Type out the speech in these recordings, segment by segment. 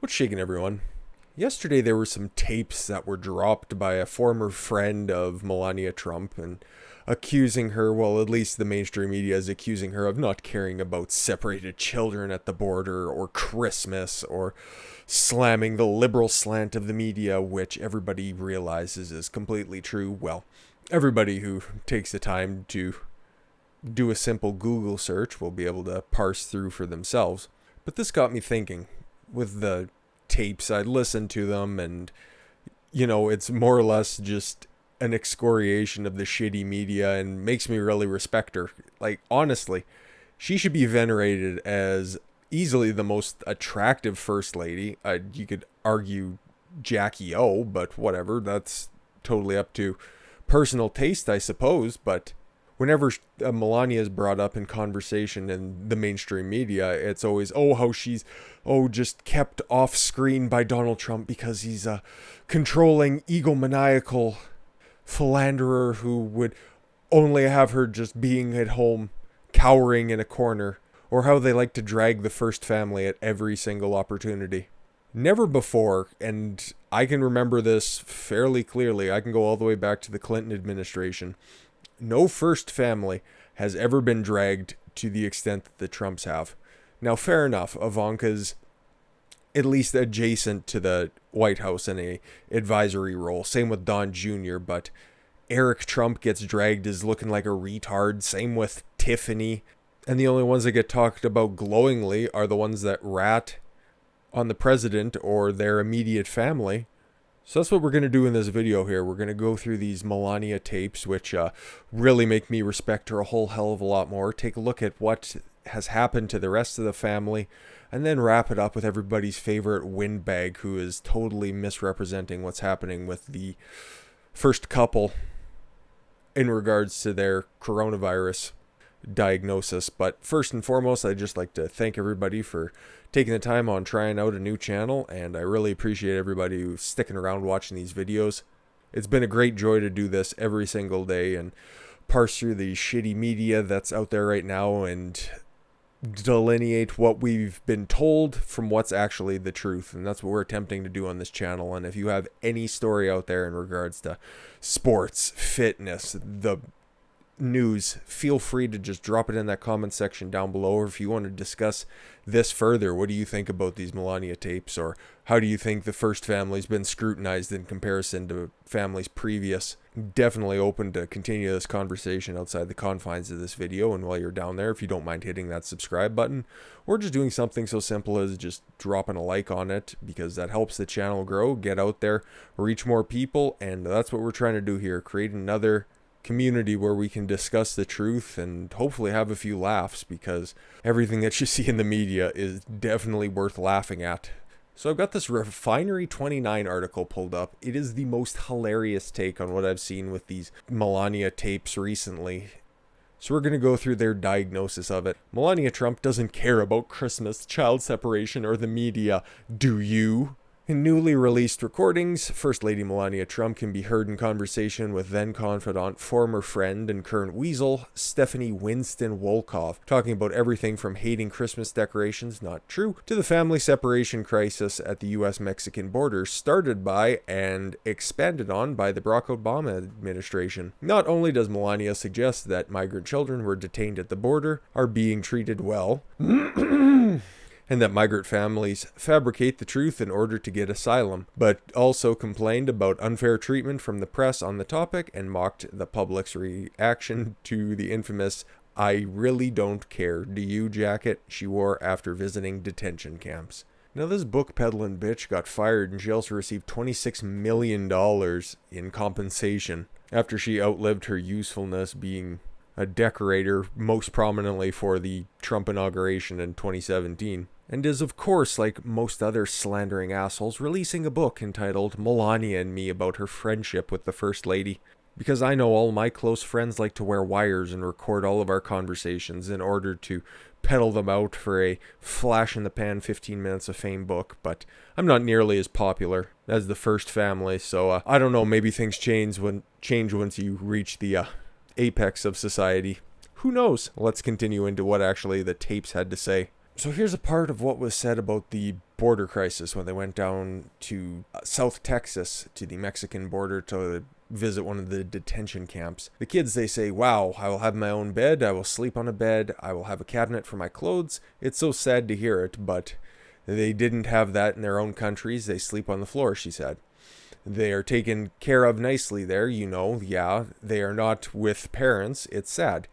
What's shaking, everyone? Yesterday there were some tapes that were dropped by a former friend of Melania Trump and accusing her, well, at least the mainstream media is accusing her of not caring about separated children at the border or Christmas or slamming the liberal slant of the media, which everybody realizes is completely true. Well, everybody who takes the time to do a simple Google search will be able to parse through for themselves. But this got me thinking with the tapes. I listened to them, and it's more or less just an excoriation of the shitty media and makes me really respect her. Like, honestly, she should be venerated as easily the most attractive first lady. You could argue Jackie O, but whatever. That's totally up to personal taste, I suppose. But whenever Melania is brought up in conversation in the mainstream media, it's always, oh, how she's, just kept off screen by Donald Trump because he's a controlling, egomaniacal philanderer who would only have her just being at home, cowering in a corner, or how they like to drag the first family at every single opportunity. Never before, and I can remember this fairly clearly, I can go all the way back to the Clinton administration. No first family has ever been dragged to the extent that the Trumps have. Now, fair enough, Ivanka's at least adjacent to the White House in a advisory role. Same with Don Jr., but Eric Trump gets dragged as looking like a retard. Same with Tiffany. And the only ones that get talked about glowingly are the ones that rat on the president or their immediate family. So that's what we're going to do in this video here. We're going to go through these Melania tapes, which really make me respect her a whole hell of a lot more. Take a look at what has happened to the rest of the family, and then wrap it up with everybody's favorite windbag who is totally misrepresenting what's happening with the first couple in regards to their coronavirus diagnosis. But first and foremost, I'd just like to thank everybody for taking the time on trying out a new channel, and I really appreciate everybody who's sticking around watching these videos. It's been a great joy to do this every single day and parse through the shitty media that's out there right now and delineate what we've been told from what's actually the truth. And that's what we're attempting to do on this channel. And if you have any story out there in regards to sports, fitness, the news, feel free to just drop it in that comment section down below. Or if you want to discuss this further, what do you think about these Melania tapes, or how do you think the first family's been scrutinized in comparison to families previous? Definitely open to continue this conversation outside the confines of this video. And while you're down there, if you don't mind hitting that subscribe button, or just doing something so simple as just dropping a like on it, because that helps the channel grow, get out there, reach more people. And that's what we're trying to do here, create another community where we can discuss the truth and hopefully have a few laughs, because everything that you see in the media is definitely worth laughing at. So I've got this Refinery 29 article pulled up. It is the most hilarious take on what I've seen with these Melania tapes recently. So we're going to go through their diagnosis of it. Melania Trump doesn't care about Christmas, child separation, or the media. Do you? In newly released recordings, First Lady Melania Trump can be heard in conversation with then-confidant, former friend, and current weasel, Stephanie Winston Wolkoff, talking about everything from hating Christmas decorations, not true, to the family separation crisis at the U.S.-Mexican border, started by and expanded on by the Barack Obama administration. Not only does Melania suggest that migrant children were detained at the border are being treated well, and that migrant families fabricate the truth in order to get asylum, but also complained about unfair treatment from the press on the topic and mocked the public's reaction to the infamous "I really don't care, do you" jacket she wore after visiting detention camps. Now, this book peddling bitch got fired and she also received $26 million in compensation after she outlived her usefulness being a decorator, most prominently for the Trump inauguration in 2017. And is, of course, like most other slandering assholes, releasing a book entitled Melania and Me about her friendship with the First Lady. Because I know all my close friends like to wear wires and record all of our conversations in order to peddle them out for a flash-in-the-pan 15 minutes of fame book, but I'm not nearly as popular as the First Family, so I don't know, maybe things change once you reach the apex of society. Who knows? Let's continue into what actually the tapes had to say. So here's a part of what was said about the border crisis when they went down to South Texas to the Mexican border to visit one of the detention camps. The kids, they say, wow, I will have my own bed, I will sleep on a bed, I will have a cabinet for my clothes. It's so sad to hear it, but they didn't have that in their own countries. They sleep on the floor, she said. They are taken care of nicely there, yeah, they are not with parents, it's sad.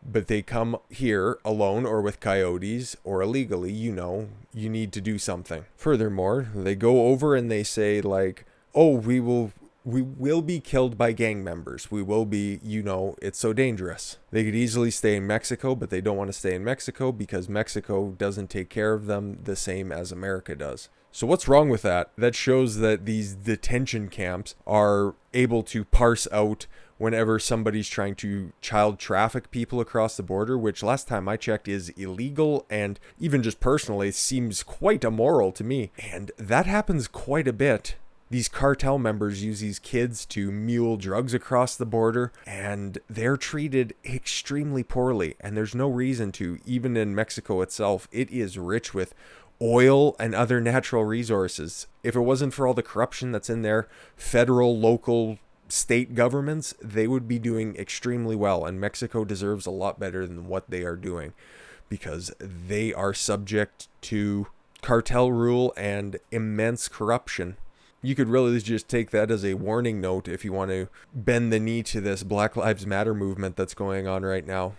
But they come here alone or with coyotes or illegally, you need to do something. Furthermore, they go over and they say like, oh, we will be killed by gang members. We will be, it's so dangerous. They could easily stay in Mexico, but they don't want to stay in Mexico because Mexico doesn't take care of them the same as America does. So what's wrong with that? That shows that these detention camps are able to parse out whenever somebody's trying to child traffic people across the border, which last time I checked is illegal, and even just personally seems quite immoral to me. And that happens quite a bit. These cartel members use these kids to mule drugs across the border, and they're treated extremely poorly, and there's no reason to. Even in Mexico itself, it is rich with oil and other natural resources. If it wasn't for all the corruption that's in there, federal, local, state governments, they would be doing extremely well, and Mexico deserves a lot better than what they are doing because they are subject to cartel rule and immense corruption. You could really just take that as a warning note if you want to bend the knee to this Black Lives Matter movement that's going on right now.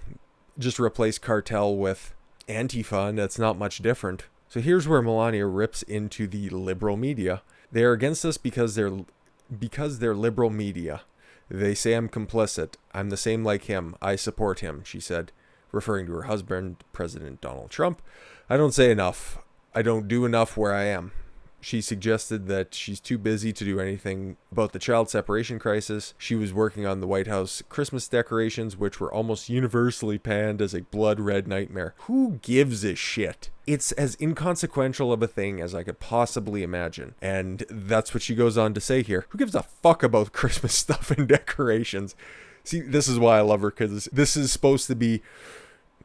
Just replace cartel with Antifa, and that's not much different. So here's where Melania rips into the liberal media. They are against us because they're liberal media. They say I'm complicit. I'm the same like him. I support him, she said, referring to her husband, President Donald Trump. I don't say enough. I don't do enough where I am. She suggested that she's too busy to do anything about the child separation crisis. She was working on the White House Christmas decorations, which were almost universally panned as a blood red nightmare. Who gives a shit? It's as inconsequential of a thing as I could possibly imagine. And that's what she goes on to say here. Who gives a fuck about Christmas stuff and decorations? See, this is why I love her, because this is supposed to be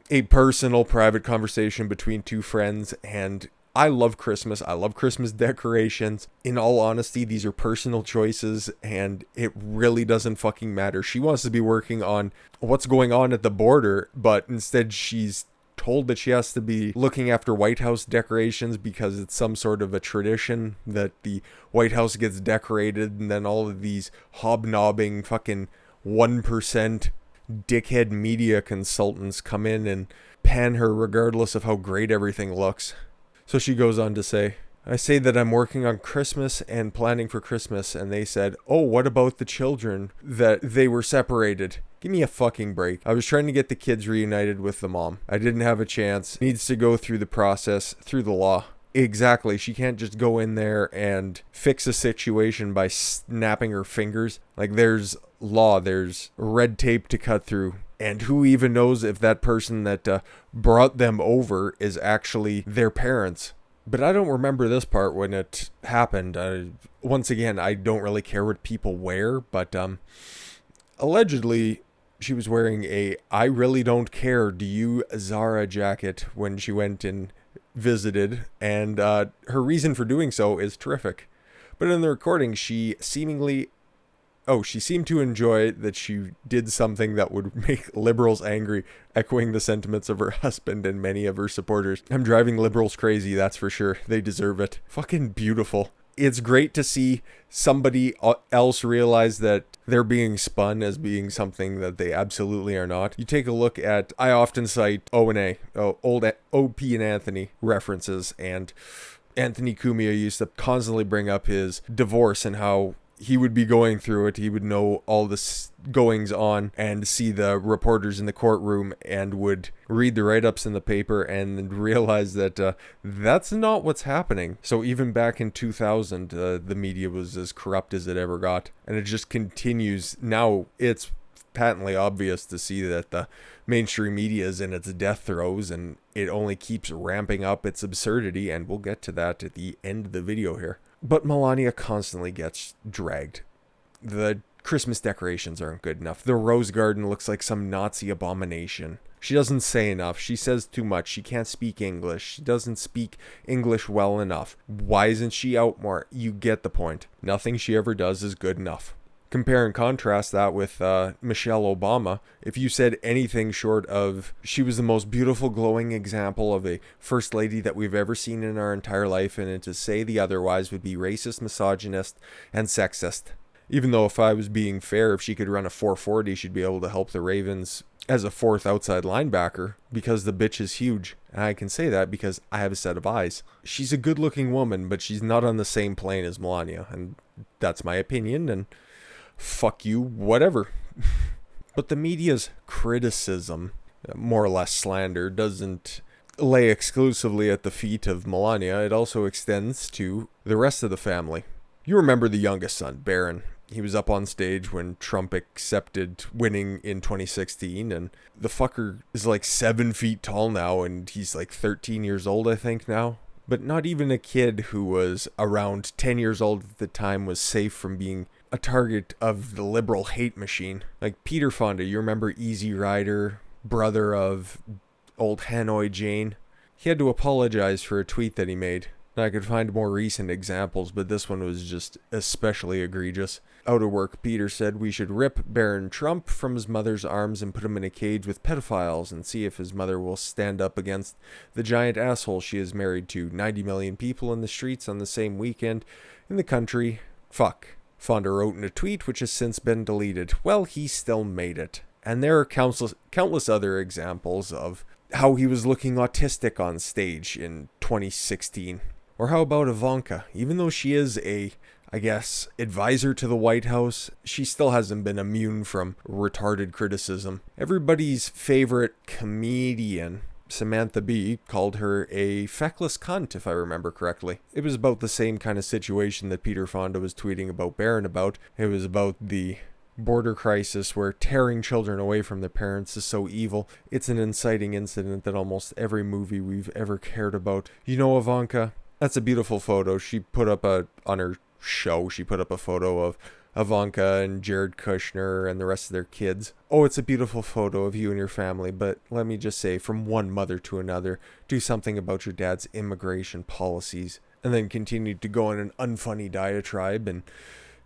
a personal, private conversation between two friends, and I love Christmas. I love Christmas decorations. In all honesty, these are personal choices, and it really doesn't fucking matter. She wants to be working on what's going on at the border, but instead she's told that she has to be looking after White House decorations because it's some sort of a tradition that the White House gets decorated, and then all of these hobnobbing fucking 1% dickhead media consultants come in and pan her regardless of how great everything looks. So she goes on to say, I say that I'm working on Christmas and planning for Christmas, and they said, oh, what about the children that they were separated? Give me a fucking break. I was trying to get the kids reunited with the mom. I didn't have a chance. Needs to go through the process, through the law. Exactly. She can't just go in there and fix a situation by snapping her fingers. Like, there's law, there's red tape to cut through. And who even knows if that person that brought them over is actually their parents. But I don't remember this part when it happened. Once again, I don't really care what people wear, but allegedly she was wearing a I really don't care, do you, Zara jacket when she went and visited. And her reason for doing so is terrific. But in the recording, she seemed to enjoy that she did something that would make liberals angry, echoing the sentiments of her husband and many of her supporters. I'm driving liberals crazy, that's for sure. They deserve it. Fucking beautiful. It's great to see somebody else realize that they're being spun as being something that they absolutely are not. You take a look at, I often cite old Opie and Anthony references, and Anthony Cumia used to constantly bring up his divorce and how he would be going through it. He would know all the goings on and see the reporters in the courtroom and would read the write-ups in the paper and realize that that's not what's happening. So even back in 2000, the media was as corrupt as it ever got. And it just continues. Now it's patently obvious to see that the mainstream media is in its death throes, and it only keeps ramping up its absurdity. And we'll get to that at the end of the video here. But Melania constantly gets dragged. The Christmas decorations aren't good enough. The rose garden looks like some Nazi abomination. She doesn't say enough. She says too much. She can't speak English. She doesn't speak English well enough. Why isn't she out more? You get the point. Nothing she ever does is good enough. Compare and contrast that with Michelle Obama. If you said anything short of she was the most beautiful, glowing example of a first lady that we've ever seen in our entire life, and to say the otherwise would be racist, misogynist, and sexist. Even though if I was being fair, if she could run a 440, she'd be able to help the Ravens as a fourth outside linebacker because the bitch is huge. And I can say that because I have a set of eyes. She's a good-looking woman, but she's not on the same plane as Melania, and that's my opinion, and fuck you, whatever. But the media's criticism, more or less slander, doesn't lay exclusively at the feet of Melania. It also extends to the rest of the family. You remember the youngest son, Barron. He was up on stage when Trump accepted winning in 2016, and the fucker is like 7 feet tall now, and he's like 13 years old, I think, now. But not even a kid who was around 10 years old at the time was safe from being a target of the liberal hate machine. Like Peter Fonda, you remember Easy Rider, brother of old Hanoi Jane? He had to apologize for a tweet that he made. Now, I could find more recent examples, but this one was just especially egregious. Out of work, Peter said we should rip Barron Trump from his mother's arms and put him in a cage with pedophiles and see if his mother will stand up against the giant asshole she is married to. 90 million people in the streets on the same weekend in the country. Fuck. Fonda wrote in a tweet which has since been deleted. Well, he still made it. And there are countless other examples of how he was looking autistic on stage in 2016. Or how about Ivanka? Even though she is a, I guess, advisor to the White House, she still hasn't been immune from retarded criticism. Everybody's favorite comedian, Samantha B, called her a feckless cunt, if I remember correctly. It was about the same kind of situation that Peter Fonda was tweeting about Barron about. It was about the border crisis where tearing children away from their parents is so evil. It's an inciting incident that almost every movie we've ever cared about. You know, Ivanka? That's a beautiful photo. She put up on her show, she put up a photo of Ivanka and Jared Kushner and the rest of their kids. Oh, it's a beautiful photo of you and your family, but let me just say, from one mother to another, do something about your dad's immigration policies. And then continued to go on an unfunny diatribe and,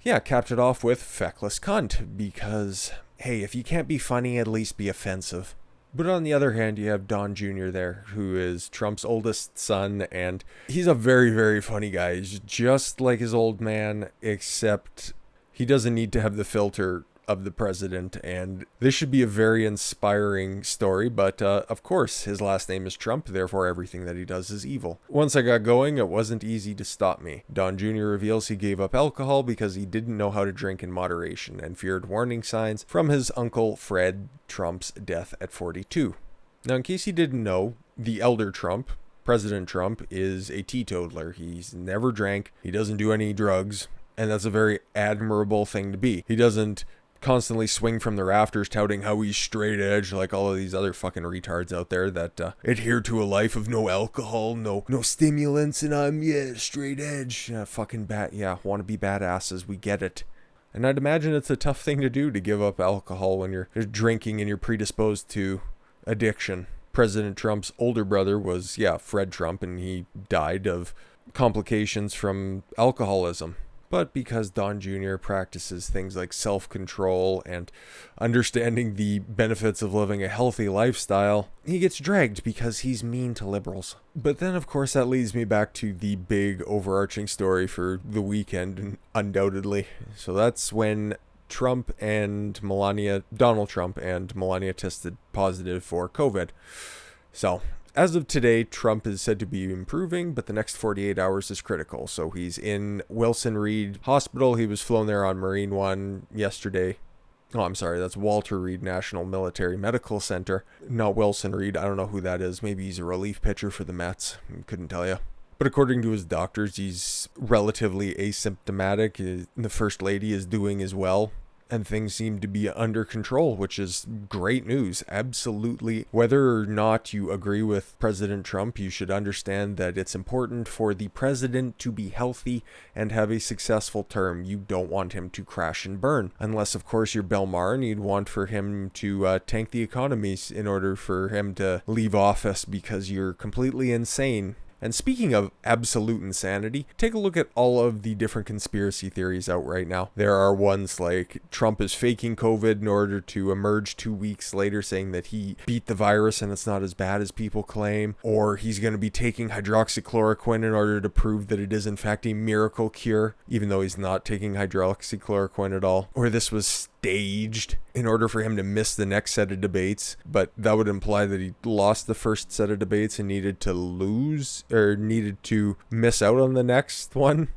yeah, capped it off with feckless cunt, because, hey, if you can't be funny, at least be offensive. But on the other hand, you have Don Jr. there, who is Trump's oldest son, and he's a very, very funny guy. He's just like his old man, except he doesn't need to have the filter of the president, and this should be a very inspiring story, but of course, his last name is Trump, therefore everything that he does is evil. Once I got going, it wasn't easy to stop me. Don Jr. reveals he gave up alcohol because he didn't know how to drink in moderation, and feared warning signs from his uncle Fred Trump's death at 42. Now, in case you didn't know, the elder Trump, President Trump, is a teetotaler. He's never drank, he doesn't do any drugs, and that's a very admirable thing to be. He doesn't constantly swing from the rafters touting how he's straight edge like all of these other fucking retards out there that adhere to a life of no alcohol, no stimulants, and I'm straight edge. Fucking wanna be badasses, we get it. And I'd imagine it's a tough thing to do, to give up alcohol when you're drinking and you're predisposed to addiction. President Trump's older brother was Fred Trump, and he died of complications from alcoholism. But because Don Jr. practices things like self-control and understanding the benefits of living a healthy lifestyle, he gets dragged because he's mean to liberals. But then, of course, that leads me back to the big overarching story for the weekend, undoubtedly. So that's when Donald Trump and Melania tested positive for COVID. So, as of today, Trump is said to be improving, but the next 48 hours is critical. So he's in Wilson Reed Hospital. He was flown there on Marine One yesterday. Oh, I'm sorry, that's Walter Reed National Military Medical Center, not Wilson Reed. I don't know who that is. Maybe he's a relief pitcher for the Mets. Couldn't tell you. But according to his doctors, he's relatively asymptomatic. The First Lady is doing as well. and things seem to be under control, which is great news. Absolutely. Whether or not you agree with President Trump, you should understand that it's important for the president to be healthy and have a successful term. You don't want him to crash and burn. Unless, of course, you're Bill Maher and you'd want for him to tank the economy in order for him to leave office because you're completely insane. And speaking of absolute insanity, take a look at all of the different conspiracy theories out right now. There are ones like Trump is faking COVID in order to emerge 2 weeks later saying that he beat the virus and it's not as bad as people claim. Or he's going to be taking hydroxychloroquine in order to prove that it is in fact a miracle cure, even though he's not taking hydroxychloroquine at all. Or this was staged in order for him to miss the next set of debates, but that would imply that he lost the first set of debates and needed to miss out on the next one.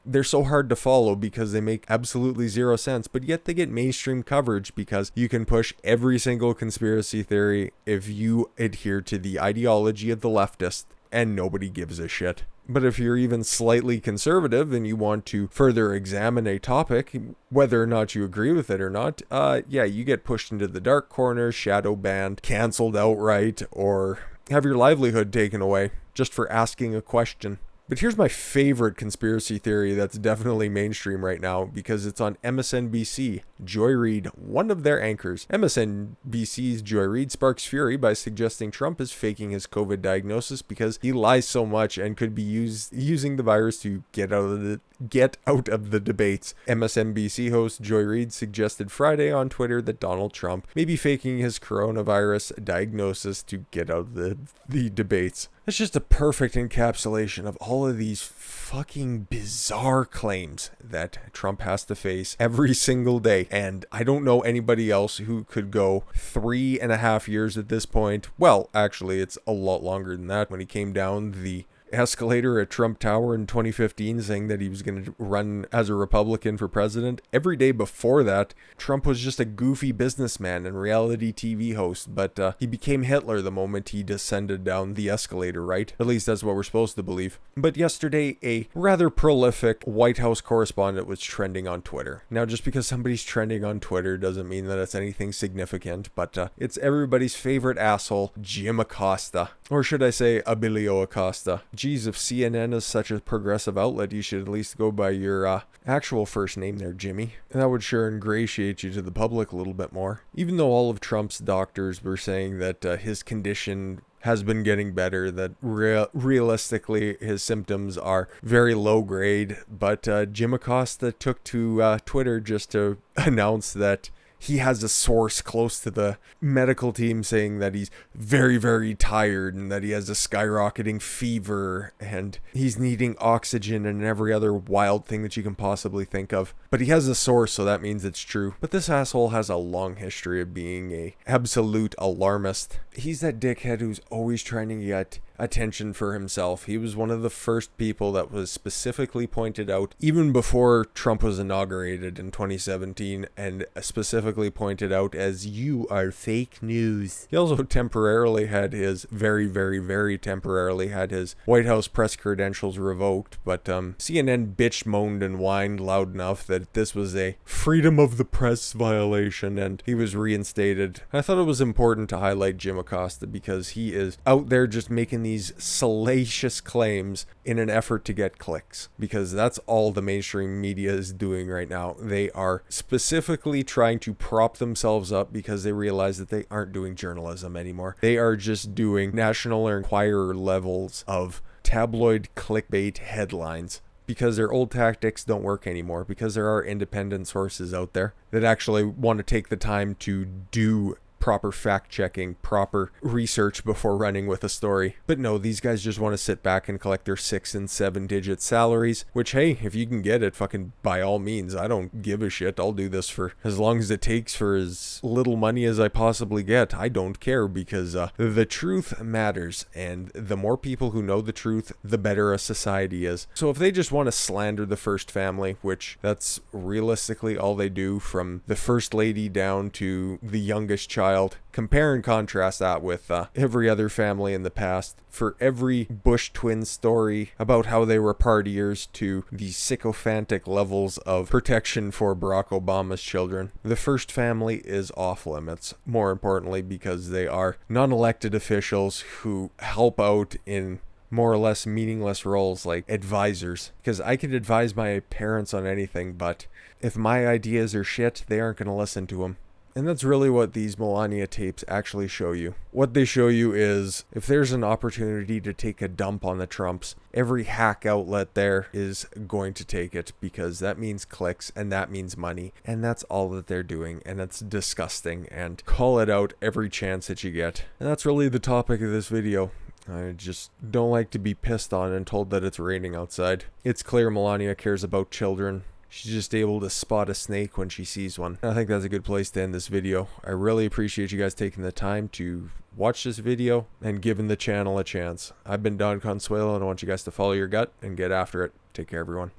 They're so hard to follow because they make absolutely zero sense, but yet they get mainstream coverage because you can push every single conspiracy theory if you adhere to the ideology of the leftist and nobody gives a shit. But if you're even slightly conservative and you want to further examine a topic, whether or not you agree with it or not, you get pushed into the dark corner, shadow banned, canceled outright, or have your livelihood taken away just for asking a question. But here's my favorite conspiracy theory that's definitely mainstream right now because it's on MSNBC. Joy Reid, one of their anchors. MSNBC's Joy Reid sparks fury by suggesting Trump is faking his COVID diagnosis because he lies so much and could be using the virus to get out of the debates. MSNBC host Joy Reid suggested Friday on Twitter that Donald Trump may be faking his coronavirus diagnosis to get out of the debates. It's just a perfect encapsulation of all of these fucking bizarre claims that Trump has to face every single day. And I don't know anybody else who could go 3.5 years at this point. Well, actually, it's a lot longer than that when he came down the escalator at Trump Tower in 2015 saying that he was going to run as a Republican for president. Every day before that, Trump was just a goofy businessman and reality TV host, but he became Hitler the moment he descended down the escalator, right? At least that's what we're supposed to believe. But yesterday, a rather prolific White House correspondent was trending on Twitter. Now, just because somebody's trending on Twitter doesn't mean that it's anything significant, but it's everybody's favorite asshole, Jim Acosta. Or should I say, Abilio Acosta. Geez, if CNN is such a progressive outlet, you should at least go by your actual first name there, Jimmy. And that would sure ingratiate you to the public a little bit more. Even though all of Trump's doctors were saying that his condition has been getting better, that realistically his symptoms are very low grade, but Jim Acosta took to Twitter just to announce that he has a source close to the medical team saying that he's very, very tired and that he has a skyrocketing fever and he's needing oxygen and every other wild thing that you can possibly think of. But he has a source, so that means it's true. But this asshole has a long history of being a absolute alarmist. He's that dickhead who's always trying to get attention for himself. He was one of the first people that was specifically pointed out, even before Trump was inaugurated in 2017, and specifically pointed out as, "You are fake news." He also temporarily had his, very, very, very temporarily had his White House press credentials revoked, but CNN bitched, moaned, and whined loud enough that this was a freedom of the press violation, and he was reinstated. I thought it was important to highlight Jim Acosta because he is out there just making these salacious claims in an effort to get clicks, because that's all the mainstream media is doing right now. They are specifically trying to prop themselves up because they realize that they aren't doing journalism anymore. They are just doing National Enquirer levels of tabloid clickbait headlines, because their old tactics don't work anymore, because there are independent sources out there that actually want to take the time to do proper fact-checking, proper research before running with a story. But no, these guys just want to sit back and collect their 6- and 7-digit salaries, which, hey, if you can get it, fucking by all means, I don't give a shit. I'll do this for as long as it takes for as little money as I possibly get. I don't care, because the truth matters, and the more people who know the truth, the better a society is. So if they just want to slander the first family, which that's realistically all they do, from the first lady down to the youngest child child. Compare and contrast that with every other family in the past. For every Bush twins story about how they were partiers to the sycophantic levels of protection for Barack Obama's children, the first family is off limits. More importantly, because they are non-elected officials who help out in more or less meaningless roles like advisors. Because I could advise my parents on anything, but if my ideas are shit, they aren't going to listen to them. And that's really what these Melania tapes actually show you. What they show you is, if there's an opportunity to take a dump on the Trumps, every hack outlet there is going to take it, because that means clicks and that means money. And that's all that they're doing, and it's disgusting, and call it out every chance that you get. And that's really the topic of this video. I just don't like to be pissed on and told that it's raining outside. It's clear Melania cares about children. She's just able to spot a snake when she sees one. I think that's a good place to end this video. I really appreciate you guys taking the time to watch this video and giving the channel a chance. I've been Khan Swaylo, and I want you guys to follow your gut and get after it. Take care, everyone.